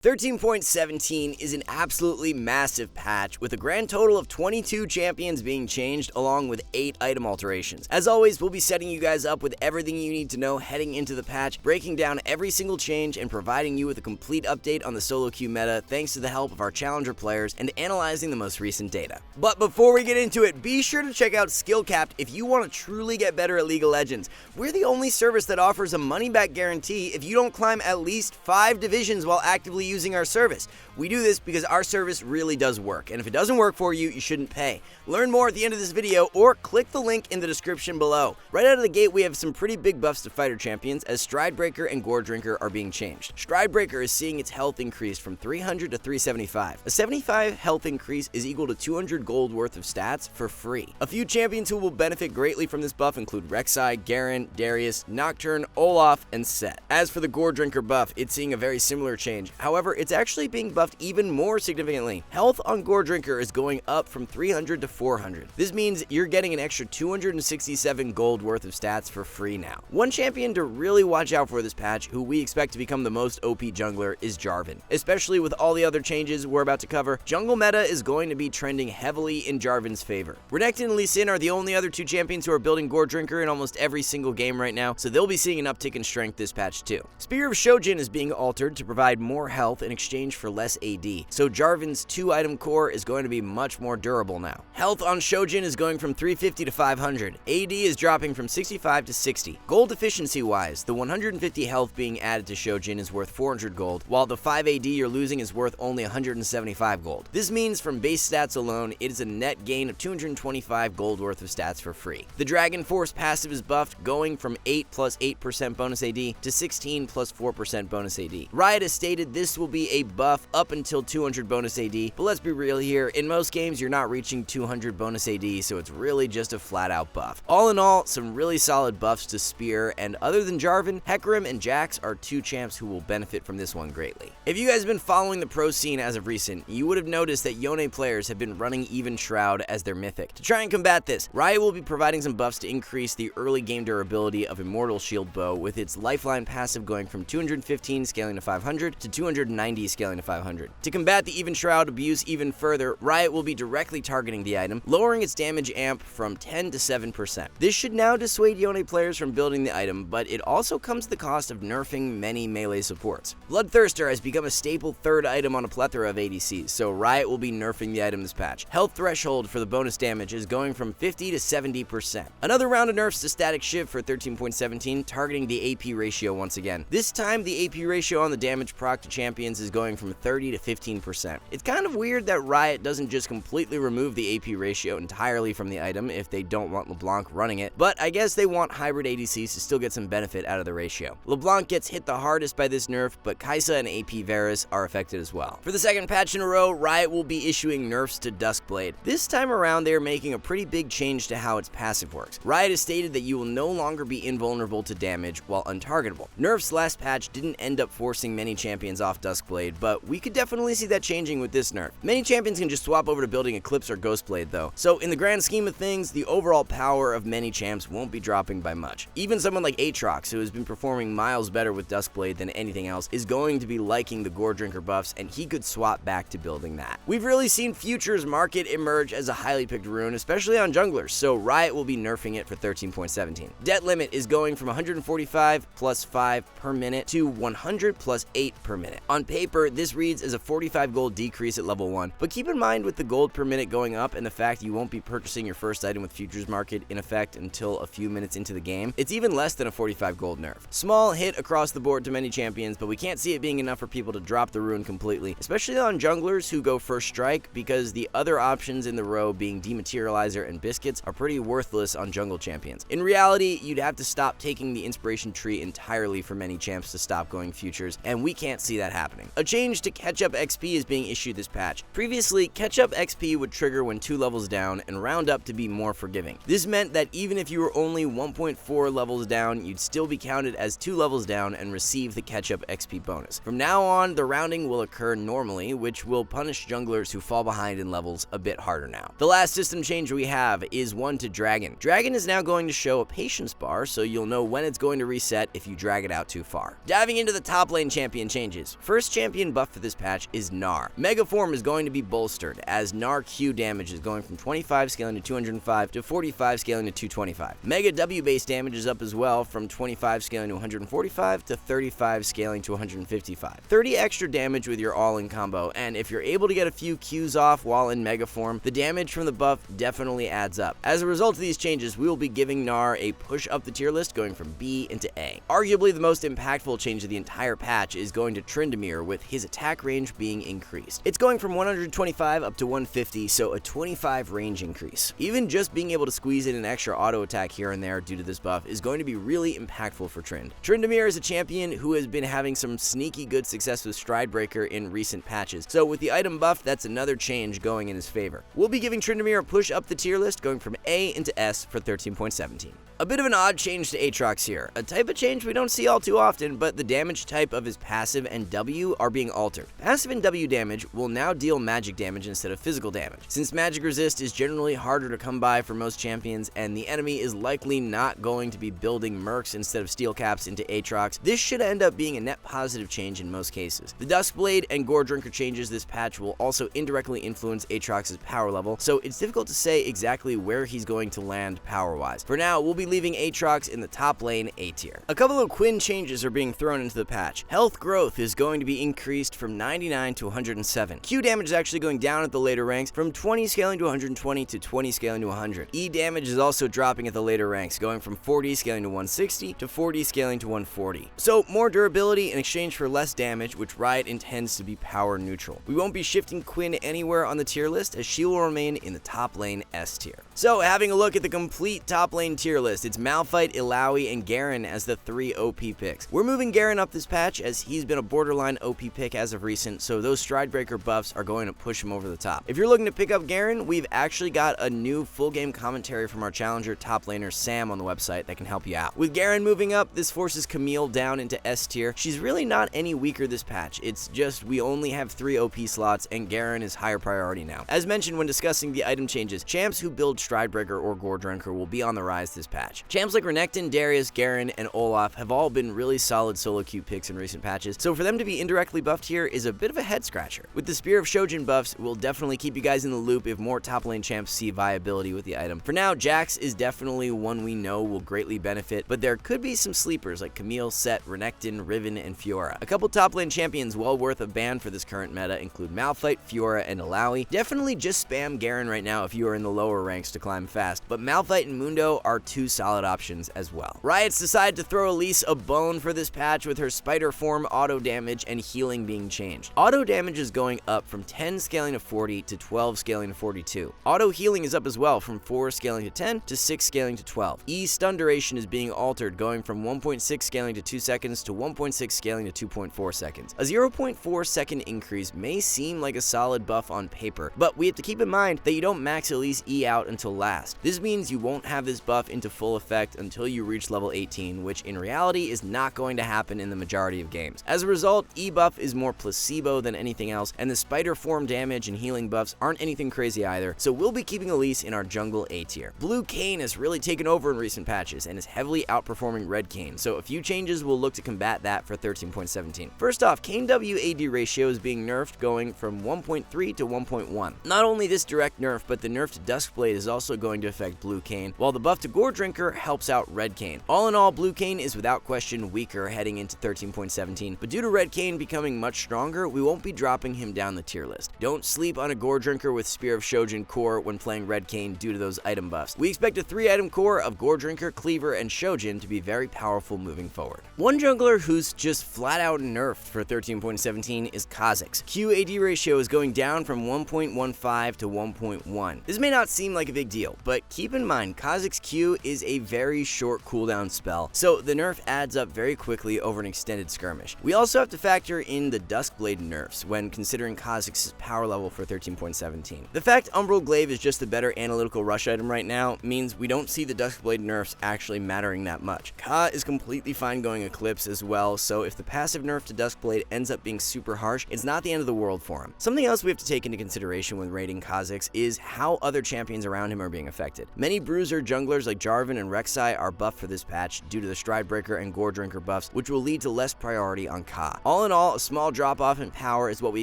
13.17 is an absolutely massive patch with a grand total of 22 champions being changed along with 8 item alterations. As always, we'll be setting you guys up with everything you need to know heading into the patch, breaking down every single change and providing you with a complete update on the solo queue meta thanks to the help of our challenger players and analyzing the most recent data. But before we get into it, be sure to check out SkillCapped if you want to truly get better at League of Legends. We're the only service that offers a money-back guarantee if you don't climb at least 5 divisions while actively using our service. We do this because our service really does work, and if it doesn't work for you, you shouldn't pay. Learn more at the end of this video or click the link in the description below. Right out of the gate, we have some pretty big buffs to fighter champions as Stridebreaker and Gore Drinker are being changed. Stridebreaker is seeing its health increase from 300 to 375. A 75 health increase is equal to 200 gold worth of stats for free. A few champions who will benefit greatly from this buff include Rek'Sai, Garen, Darius, Nocturne, Olaf, and Set. As for the Gore Drinker buff, it's seeing a very similar change. However, it's actually being buffed even more significantly. Health on Gore Drinker is going up from 300 to 400. This means you're getting an extra 267 gold worth of stats for free now. One champion to really watch out for this patch, who we expect to become the most OP jungler, is Jarvan. Especially with all the other changes we're about to cover, jungle meta is going to be trending heavily in Jarvan's favor. Renekton and Lee Sin are the only other 2 champions who are building Gore Drinker in almost every single game right now, so they'll be seeing an uptick in strength this patch too. Spear of Shojin is being altered to provide more health in exchange for less AD, so Jarvan's 2-item core is going to be much more durable now. Health on Shojin is going from 350 to 500. AD is dropping from 65 to 60. Gold efficiency wise, the 150 health being added to Shojin is worth 400 gold, while the 5 AD you're losing is worth only 175 gold. This means from base stats alone, it is a net gain of 225 gold worth of stats for free. The Dragon Force passive is buffed, going from 8 plus 8% bonus AD to 16 plus 4% bonus AD. Riot has stated this will be a buff up until 200 bonus AD, but let's be real here, in most games you're not reaching 200 bonus AD, so it's really just a flat out buff. All in all, some really solid buffs to Spear, and other than Jarvan, Hecarim and Jax are 2 champs who will benefit from this one greatly. If you guys have been following the pro scene as of recent, you would have noticed that Yone players have been running Even Shroud as their mythic. To try and combat this, Riot will be providing some buffs to increase the early game durability of Immortal Shield Bow, with its Lifeline passive going from 215 scaling to 500 to 290 scaling to 500. To combat the Even Shroud abuse even further, Riot will be directly targeting the item, lowering its damage amp from 10 to 7%. This should now dissuade Yone players from building the item, but it also comes at the cost of nerfing many melee supports. Bloodthirster has become a staple 3rd item on a plethora of ADCs, so Riot will be nerfing the item this patch. Health threshold for the bonus damage is going from 50 to 70%. Another round of nerfs to Static Shiv for 13.17, targeting the AP ratio once again. This time, the AP ratio on the damage proc to champions is going from 30 to 15%. It's kind of weird that Riot doesn't just completely remove the AP ratio entirely from the item if they don't want LeBlanc running it, but I guess they want hybrid ADCs to still get some benefit out of the ratio. LeBlanc gets hit the hardest by this nerf, but Kai'Sa and AP Varus are affected as well. For the 2nd patch in a row, Riot will be issuing nerfs to Duskblade. This time around, they are making a pretty big change to how its passive works. Riot has stated that you will no longer be invulnerable to damage while untargetable. Nerfs last patch didn't end up forcing many champions off Duskblade, but we could definitely see that changing with this nerf. Many champions can just swap over to building Eclipse or Ghostblade though, so in the grand scheme of things, the overall power of many champs won't be dropping by much. Even someone like Aatrox, who has been performing miles better with Duskblade than anything else, is going to be liking the Gore Drinker buffs, and he could swap back to building that. We've really seen Future's Market emerge as a highly picked rune, especially on junglers, so Riot will be nerfing it for 13.17. Debt limit is going from 145 plus 5 per minute to 100 plus 8 per minute. On paper, this reads as a 45 gold decrease at level 1, but keep in mind with the gold per minute going up and the fact you won't be purchasing your first item with Futures Market in effect until a few minutes into the game, it's even less than a 45 gold nerf. Small hit across the board to many champions, but we can't see it being enough for people to drop the rune completely, especially on junglers who go first strike, because the other options in the row being Dematerializer and Biscuits are pretty worthless on jungle champions. In reality, you'd have to stop taking the inspiration tree entirely for many champs to stop going Futures, and we can't see that happening. A change to Catch-Up XP is being issued this patch. Previously, Catch-Up XP would trigger when 2 levels down and round up to be more forgiving. This meant that even if you were only 1.4 levels down, you'd still be counted as 2 levels down and receive the Catch-Up XP bonus. From now on, the rounding will occur normally, which will punish junglers who fall behind in levels a bit harder now. The last system change we have is one to Dragon. Dragon is now going to show a patience bar, so you'll know when it's going to reset if you drag it out too far. Diving into the top lane champion changes. first champion buff for this patch is Gnar. Mega Form is going to be bolstered, as Gnar Q damage is going from 25 scaling to 205 to 45 scaling to 225. Mega W base damage is up as well, from 25 scaling to 145 to 35 scaling to 155. 30 extra damage with your all-in combo, and if you're able to get a few Qs off while in Mega Form, the damage from the buff definitely adds up. As a result of these changes, we will be giving Gnar a push up the tier list, going from B into A. Arguably the most impactful change of the entire patch is going to Tryndamere, with his attack range being increased. It's going from 125 up to 150, so a 25 range increase. Even just being able to squeeze in an extra auto attack here and there due to this buff is going to be really impactful for Trynd. Tryndamere is a champion who has been having some sneaky good success with Stride Breaker in recent patches, so with the item buff, that's another change going in his favor. We'll be giving Tryndamere a push up the tier list, going from A into S for 13.17. A bit of an odd change to Aatrox here, a type of change we don't see all too often, but the damage type of his passive and W are being altered. Passive and W damage will now deal magic damage instead of physical damage. Since magic resist is generally harder to come by for most champions, and the enemy is likely not going to be building mercs instead of SkillCapped into Aatrox, this should end up being a net positive change in most cases. The Duskblade and Gore Drinker changes this patch will also indirectly influence Aatrox's power level, so it's difficult to say exactly where he's going to land power-wise. For now, we'll be leaving Aatrox in the top lane A tier. A couple of Quinn changes are being thrown into the patch. Health growth is going to be increased from 99 to 107. Q damage is actually going down at the later ranks, from 20 scaling to 120 to 20 scaling to 100. E damage is also dropping at the later ranks, going from 40 scaling to 160 to 40 scaling to 140. So more durability in exchange for less damage, which Riot intends to be power neutral. We won't be shifting Quinn anywhere on the tier list, as she will remain in the top lane S tier. So having a look at the complete top lane tier list, it's Malphite, Illaoi, and Garen as the 3 OP picks. We're moving Garen up this patch, as he's been a borderline OP pick as of recent, so those Stride Breaker buffs are going to push him over the top. If you're looking to pick up Garen, we've actually got a new full game commentary from our challenger top laner Sam on the website that can help you out. With Garen moving up, this forces Camille down into S tier. She's really not any weaker this patch, it's just we only have 3 OP slots, and Garen is higher priority now. As mentioned when discussing the item changes, champs who build Stride Breaker or Gore Drinker will be on the rise this patch. Champs like Renekton, Darius, Garen, and Olaf have all been really solid solo queue picks in recent patches, so for them to be indirectly buffed here is a bit of a head scratcher. With the Spear of Shojin buffs, we'll definitely keep you guys in the loop if more top lane champs see viability with the item. For now, Jax is definitely one we know will greatly benefit, but there could be some sleepers like Camille, Set, Renekton, Riven, and Fiora. A couple top lane champions well worth a ban for this current meta include Malphite, Fiora, and Illaoi. Definitely just spam Garen right now if you are in the lower ranks to climb fast, but Malphite and Mundo are 2 solid options as well. Riot's decided to throw Elise a bone for this patch, with her Spider Form auto damage and healing being changed. Auto damage is going up from 10 scaling to 40 to 12 scaling to 42. Auto healing is up as well, from 4 scaling to 10 to 6 scaling to 12. E stun duration is being altered, going from 1.6 scaling to 2 seconds to 1.6 scaling to 2.4 seconds. A 0.4 second increase may seem like a solid buff on paper, but we have to keep in mind that you don't max Elise E out until last. This means you won't have this buff into full effect until you reach level 18, which in reality is not going to happen in the majority of games. As a result, E buff is more placebo than anything else, and the Spider Form damage and healing buffs aren't anything crazy either, so we'll be keeping Elise in our jungle A tier. Blue Kayn has really taken over in recent patches and is heavily outperforming Red Kayn, so a few changes will look to combat that for 13.17. First off, Kayn W AD ratio is being nerfed, going from 1.3 to 1.1. Not only this direct nerf, but the nerf to Duskblade is also going to affect Blue Kayn, while the buff to Gore Drinker helps out Red Kayn. All in all, Blue Kayn is without question weaker heading into 13.17, but due to Red Kayn becoming much stronger, we won't be dropping him down the tier list. Don't sleep on a Gore Drinker with Spear of Shojin core when playing Red Kayn due to those item buffs. We expect a 3-item core of Gore Drinker, Cleaver, and Shojin to be very powerful moving forward. One jungler who's just flat out nerfed for 13.17 is Kha'Zix. Q AD ratio is going down from 1.15 to 1.1. This may not seem like a big deal, but keep in mind Kha'Zix Q is a very short cooldown spell, so the nerf adds up very quickly over an extended skirmish. We also have to factor in the Duskblade nerfs when considering Kha'Zix's power level for 13.17. The fact Umbral Glaive is just the better analytical rush item right now means we don't see the Duskblade nerfs actually mattering that much. Ka is completely fine going Eclipse as well, so if the passive nerf to Duskblade ends up being super harsh, it's not the end of the world for him. Something else we have to take into consideration when rating Kha'Zix is how other champions around him are being affected. Many bruiser junglers like Jarvan Jarvan and Rek'Sai are buffed for this patch due to the Stridebreaker and Gore Drinker buffs, which will lead to less priority on Ka. All in all, a small drop-off in power is what we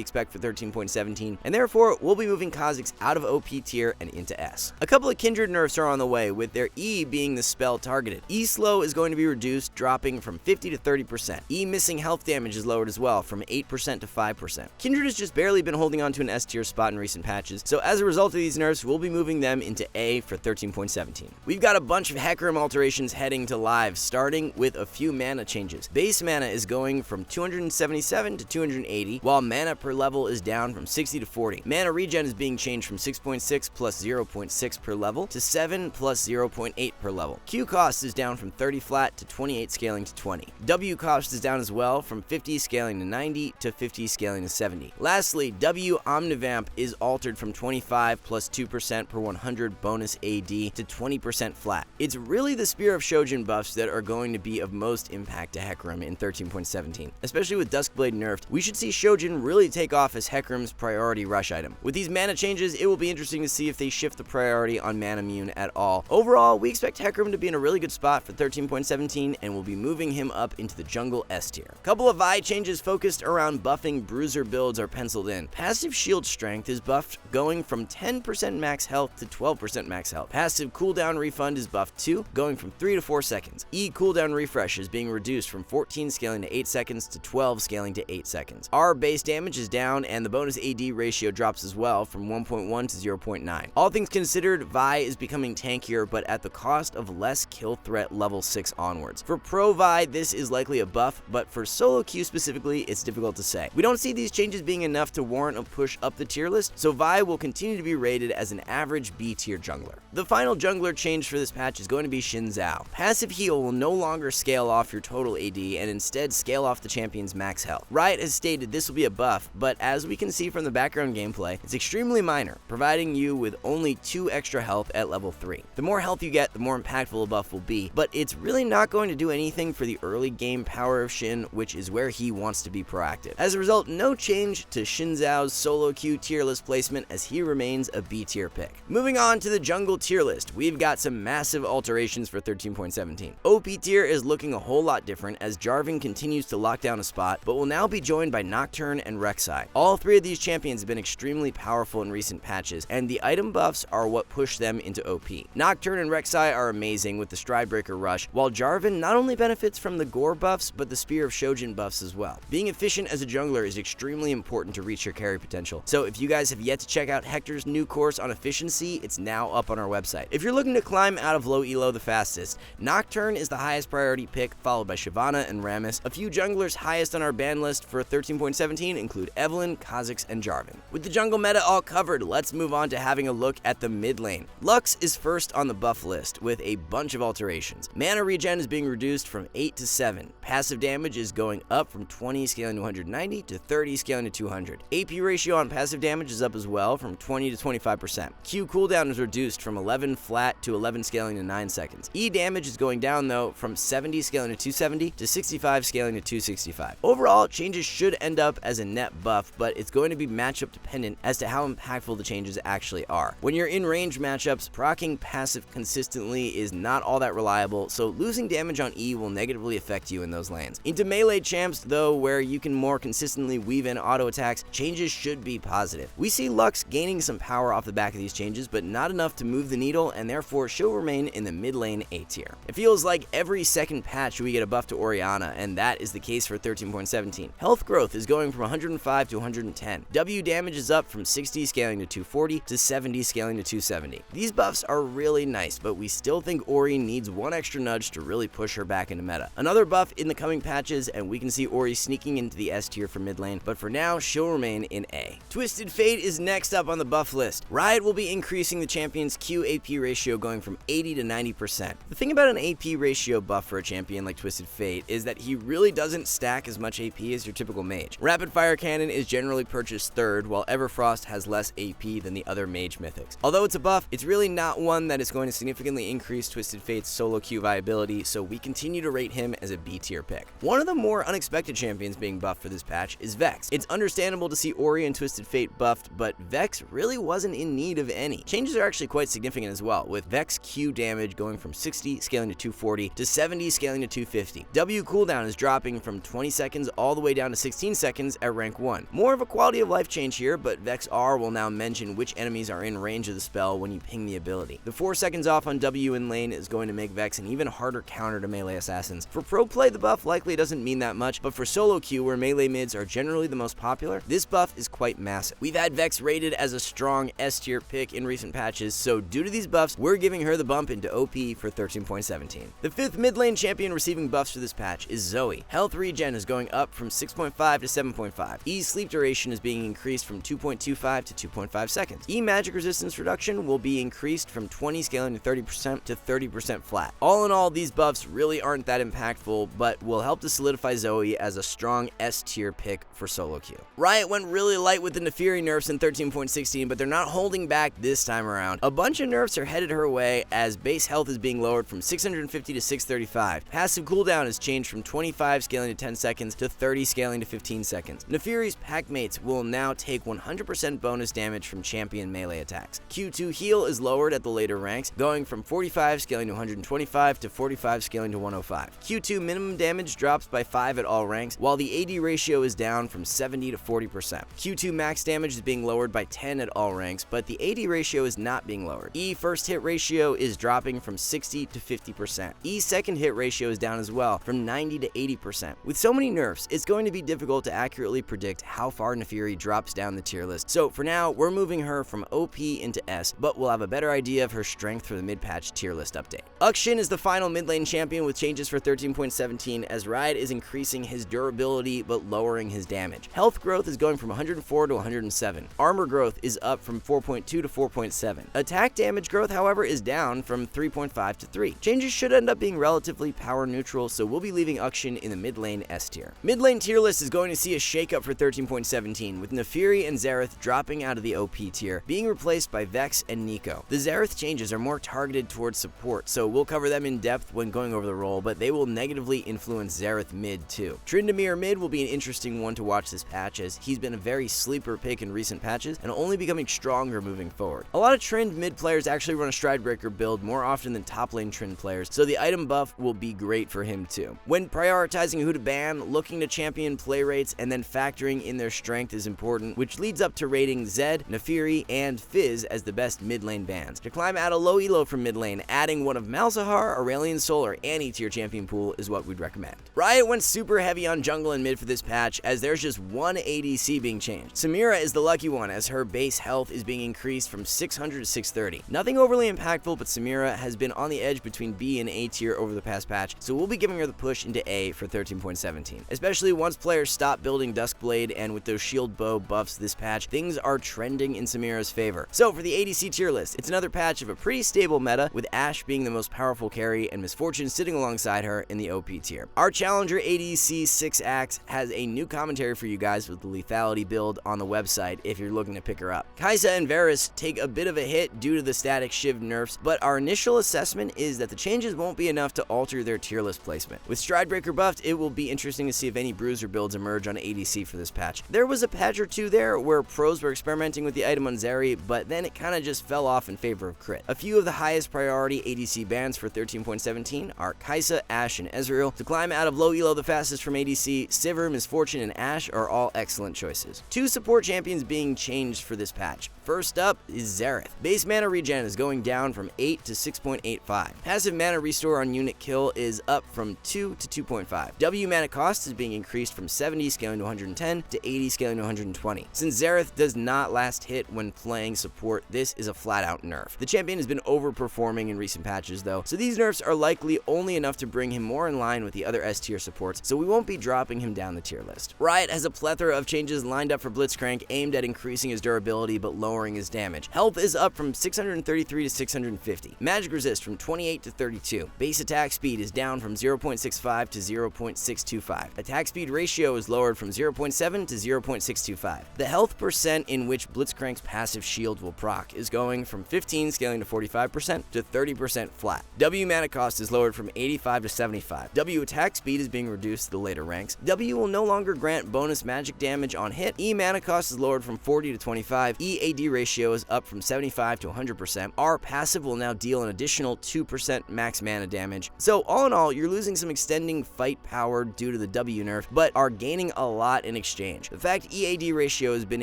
expect for 13.17, and therefore we'll be moving Kha'Zix out of OP tier and into S. A couple of Kindred nerfs are on the way, with their E being the spell targeted. E slow is going to be reduced, dropping from 50 to 30%. E missing health damage is lowered as well, from 8% to 5%. Kindred has just barely been holding on to an S tier spot in recent patches, so as a result of these nerfs, we'll be moving them into A for 13.17. We've got a bunch of Hecarim alterations heading to live, starting with a few mana changes. Base mana is going from 277 to 280, while mana per level is down from 60 to 40. Mana regen is being changed from 6.6 plus 0.6 per level to 7 plus 0.8 per level. Q cost is down from 30 flat to 28 scaling to 20. W cost is down as well, from 50 scaling to 90 to 50 scaling to 70. Lastly, W Omnivamp is altered from 25 plus 2% per 100 bonus AD to 20% flat. It's really the Spear of Shojin buffs that are going to be of most impact to Hecarim in 13.17. Especially with Duskblade nerfed, we should see Shojin really take off as Hecarim's priority rush item. With these mana changes, it will be interesting to see if they shift the priority on Manamune at all. Overall, we expect Hecarim to be in a really good spot for 13.17, and we'll be moving him up into the jungle S tier. A couple of Vi changes focused around buffing bruiser builds are penciled in. Passive shield strength is buffed, going from 10% max health to 12% max health. Passive cooldown refund is buffed too, going from 3 to 4 seconds. E cooldown refresh is being reduced from 14 scaling to 8 seconds to 12 scaling to 8 seconds. R base damage is down, and the bonus AD ratio drops as well, from 1.1 to 0.9. All things considered, Vi is becoming tankier, but at the cost of less kill threat level 6 onwards. For Pro Vi, this is likely a buff, but for solo queue specifically, it's difficult to say. We don't see these changes being enough to warrant a push up the tier list, so Vi will continue to be rated as an average B tier jungler. The final jungler change for this patch is going to be Xin Zhao. Passive heal will no longer scale off your total AD and instead scale off the champion's max health. Riot has stated this will be a buff, but as we can see from the background gameplay, it's extremely minor, providing you with only 2 extra health at level 3. The more health you get, the more impactful a buff will be, but it's really not going to do anything for the early game power of Xin, which is where he wants to be proactive. As a result, no change to Xin Zhao's solo queue tier list placement, as he remains a B tier pick. Moving on to the jungle tier list, we've got some massive alterations for 13.17. OP tier is looking a whole lot different, as Jarvan continues to lock down a spot, but will now be joined by Nocturne and Rek'Sai. All 3 of these champions have been extremely powerful in recent patches, and the item buffs are what push them into OP. Nocturne and Rek'Sai are amazing with the Stridebreaker rush, while Jarvan not only benefits from the Gore buffs, but the Spear of Shojin buffs as well. Being efficient as a jungler is extremely important to reach your carry potential, so if you guys have yet to check out Hector's new course on efficiency, it's now up on our website. If you're looking to climb out of low elo the fastest, Nocturne is the highest priority pick, followed by Shyvana and Rammus. A few junglers highest on our ban list for 13.17 include Evelynn, Kha'Zix, and Jarvan. With the jungle meta all covered, let's move on to having a look at the mid lane. Lux is first on the buff list with a bunch of alterations. Mana regen is being reduced from 8 to 7. Passive damage is going up from 20 scaling to 190 to 30 scaling to 200. AP ratio on passive damage is up as well, from 20 to 25%. Q cooldown is reduced from 11 flat to 11 scaling to 9 seconds. E damage is going down though, from 70 scaling to 270 to 65 scaling to 265. Overall, changes should end up as a net buff, but it's going to be matchup dependent as to how impactful the changes actually are. When you're in range matchups, proccing passive consistently is not all that reliable, so losing damage on E will negatively affect you in those lanes. Into melee champs though, where you can more consistently weave in auto attacks, changes should be positive. We see Lux gaining some power off the back of these changes, but not enough to move the needle, and therefore she'll remain in the mid lane A tier. It feels like every second patch we get a buff to Orianna, and that is the case for 13.17. Health growth is going from 105 to 110. W damage is up from 60 scaling to 240 to 70 scaling to 270. These buffs are really nice, but we still think Ori needs one extra nudge to really push her back into meta. Another buff in the coming patches, and we can see Ori sneaking into the S tier for mid lane, but for now, she'll remain in A. Twisted Fate is next up on the buff list. Riot will be increasing the champion's Q-AP ratio, going from 80 to 90%. The thing about an AP ratio buff for a champion like Twisted Fate is that he really doesn't stack as much AP as your typical mage. Rapid Fire Cannon is generally purchased third, while Everfrost has less AP than the other mage mythics. Although it's a buff, it's really not one that is going to significantly increase Twisted Fate's solo queue viability, so we continue to rate him as a B tier pick. One of the more unexpected champions being buffed for this patch is Vex. It's understandable to see Ori and Twisted Fate buffed, but Vex really wasn't in need of any. Changes are actually quite significant as well, with Vex Q damage damage going from 60 scaling to 240 to 70 scaling to 250. W cooldown is dropping from 20 seconds all the way down to 16 seconds at rank 1. More of a quality of life change here, but Vex R will now mention which enemies are in range of the spell when you ping the ability. The 4 seconds off on W in lane is going to make Vex an even harder counter to melee assassins. For pro play, the buff likely doesn't mean that much, but for solo queue, where melee mids are generally the most popular, this buff is quite massive. We've had Vex rated as a strong S tier pick in recent patches, so due to these buffs, we're giving her the bump into OP for 13.17. The 5th mid lane champion receiving buffs for this patch is Zoe. Health regen is going up from 6.5 to 7.5. E sleep duration is being increased from 2.25 to 2.5 seconds. E magic resistance reduction will be increased from 20 scaling to 30% to 30% flat. All in all, these buffs really aren't that impactful, but will help to solidify Zoe as a strong S tier pick for solo queue. Riot went really light with the Nefiri nerfs in 13.16, but they're not holding back this time around. A bunch of nerfs are headed her way as base health is being lowered from 650 to 635. Passive cooldown is changed from 25 scaling to 10 seconds to 30 scaling to 15 seconds. Nefiri's pack mates will now take 100% bonus damage from champion melee attacks. Q2 heal is lowered at the later ranks, going from 45 scaling to 125 to 45 scaling to 105. Q2 minimum damage drops by 5 at all ranks, while the AD ratio is down from 70 to 40%. Q2 max damage is being lowered by 10 at all ranks, but the AD ratio is not being lowered. E first hit ratio is dropping from 60 to 50%. E second hit ratio is down as well, from 90 to 80%. With so many nerfs, it's going to be difficult to accurately predict how far Nefiri drops down the tier list. So for now, we're moving her from OP into S, but we'll have a better idea of her strength for the mid-patch tier list update. Uxin is the final mid lane champion with changes for 13.17 as Riot is increasing his durability but lowering his damage. Health growth is going from 104 to 107. Armor growth is up from 4.2 to 4.7. Attack damage growth, however, is down from 3.5 to 3. Changes should end up being relatively power neutral, so we'll be leaving Uxin in the mid lane S tier. Mid lane tier list is going to see a shakeup for 13.17, with Nefiri and Xerath dropping out of the OP tier, being replaced by Vex and Neeko. The Xerath changes are more targeted towards support, so we'll cover them in depth when going over the role, but they will negatively influence Xerath mid too. Tryndamere mid will be an interesting one to watch this patch, as he's been a very sleeper pick in recent patches and only becoming stronger moving forward. A lot of Trynd mid players actually run a Stridebreaker build more often than top lane Trynd players, so the item buff will be great for him too. When prioritizing who to ban, looking to champion play rates and then factoring in their strength is important, which leads up to rating Zed, Nefiri, and Fizz as the best mid lane bans. To climb out a low elo from mid lane, adding one of Malzahar, Aurelion Sol, or Annie to your champion pool is what we'd recommend. Riot went super heavy on jungle and mid for this patch, as there's just one ADC being changed. Samira is the lucky one, as her base health is being increased from 600 to 630. Nothing overly impactful, but Samira has been on the edge between B and A tier over the past patch, so we'll be giving her the push into A for 13.17. Especially once players stop building Duskblade, and with those shield bow buffs this patch, things are trending in Samira's favor. So for the ADC tier list, it's another patch of a pretty stable meta, with Ashe being the most powerful carry and Misfortune sitting alongside her in the OP tier. Our challenger ADC 6-Axe has a new commentary for you guys with the lethality build on the website if you're looking to pick her up. Kai'Sa and Varus take a bit of a hit due to the static shiv nerfs, but our initial assessment is that the changes won't be enough to alter their tier list placement. With Stridebreaker buffed, it will be interesting to see if any bruiser builds emerge on ADC for this patch. There was a patch or two there where pros were experimenting with the item on Zeri, but then it kind of just fell off in favor of crit. A few of the highest priority ADC bans for 13.17 are Kai'Sa, Ashe, and Ezreal. To climb out of low elo the fastest from ADC, Sivir, Misfortune, and Ashe are all excellent choices. Two support champions being changed for this patch. First up is Xerath. Base mana regen is going down from 8 to 6.85. Passive mana restore on unit kill is up from 2 to 2.5. W mana cost is being increased from 70 scaling to 110 to 80 scaling to 120. Since Xerath does not last hit when playing support, this is a flat out nerf. The champion has been overperforming in recent patches though, so these nerfs are likely only enough to bring him more in line with the other S tier supports, so we won't be dropping him down the tier list. Riot has a plethora of changes lined up for Blitzcrank aimed at increasing his durability but lowering his damage. Health is up from 633 to 650. Magic resist from 28 to 32. Base attack speed is down from 0.65 to 0.625. Attack speed ratio is lowered from 0.7 to 0.625. The health percent in which Blitzcrank's passive shield will proc is going from 15 scaling to 45% to 30% flat. W mana cost is lowered from 85 to 75. W attack speed is being reduced to the later ranks. W will no longer grant bonus magic damage on hit. E mana cost is lowered from 40 to 25. E AD ratio is up from 75 to 100%. R passive will now deal an an additional 2% max mana damage. So all in all, you're losing some extending fight power due to the W nerf, but are gaining a lot in exchange. The fact EAD ratio has been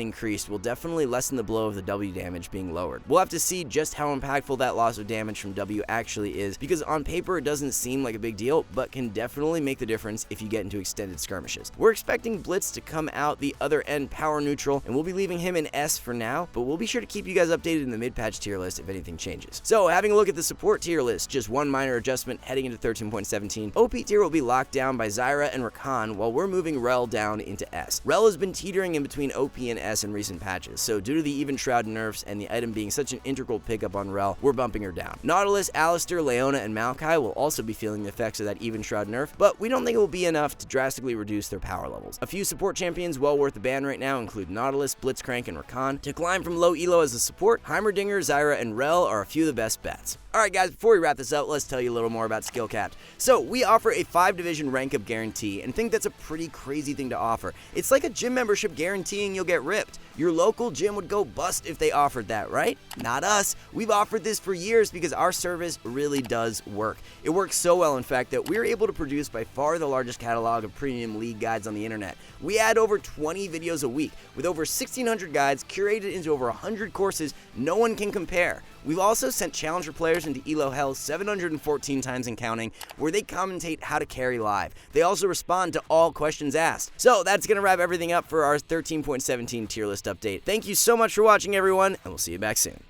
increased will definitely lessen the blow of the W damage being lowered. We'll have to see just how impactful that loss of damage from W actually is, because on paper it doesn't seem like a big deal, but can definitely make the difference if you get into extended skirmishes. We're expecting Blitz to come out the other end power neutral, and we'll be leaving him in S for now, but we'll be sure to keep you guys updated in the mid-patch tier list if anything changes. So having a look at the support tier list, just one minor adjustment heading into 13.17. OP tier will be locked down by Zyra and Rakan, while we're moving Rel down into S. Rel has been teetering in between OP and S in recent patches, so due to the Even Shroud nerfs and the item being such an integral pickup on Rel, we're bumping her down. Nautilus, Alistar, Leona, and Maokai will also be feeling the effects of that Even Shroud nerf, but we don't think it will be enough to drastically reduce their power levels. A few support champions well worth the ban right now include Nautilus, Blitzcrank, and Rakan. To climb from low elo as a support, Heimerdinger, Zyra, and Rel are a few of the best bets. Alright guys, before we wrap this up, let's tell you a little more about SkillCapped. So, we offer a 5-division rank up guarantee, and think that's a pretty crazy thing to offer. It's like a gym membership guaranteeing you'll get ripped. Your local gym would go bust if they offered that, right? Not us. We've offered this for years because our service really does work. It works so well, in fact, that we're able to produce by far the largest catalog of premium league guides on the internet. We add over 20 videos a week, with over 1,600 guides curated into over 100 courses no one can compare. We've also sent Challenger players into Elo Hell 714 times and counting, where they commentate how to carry live. They also respond to all questions asked. So that's going to wrap everything up for our 13.17 tier list update. Thank you so much for watching, everyone, and we'll see you back soon.